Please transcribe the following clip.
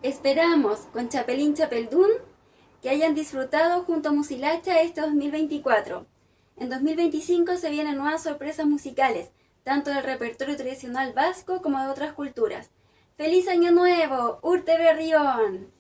Esperamos, con Chapelín Chapeldún, que hayan disfrutado junto a Musilacha este 2024. En 2025 se vienen nuevas sorpresas musicales, tanto del repertorio tradicional vasco como de otras culturas. ¡Feliz Año Nuevo! ¡Urte Berrión!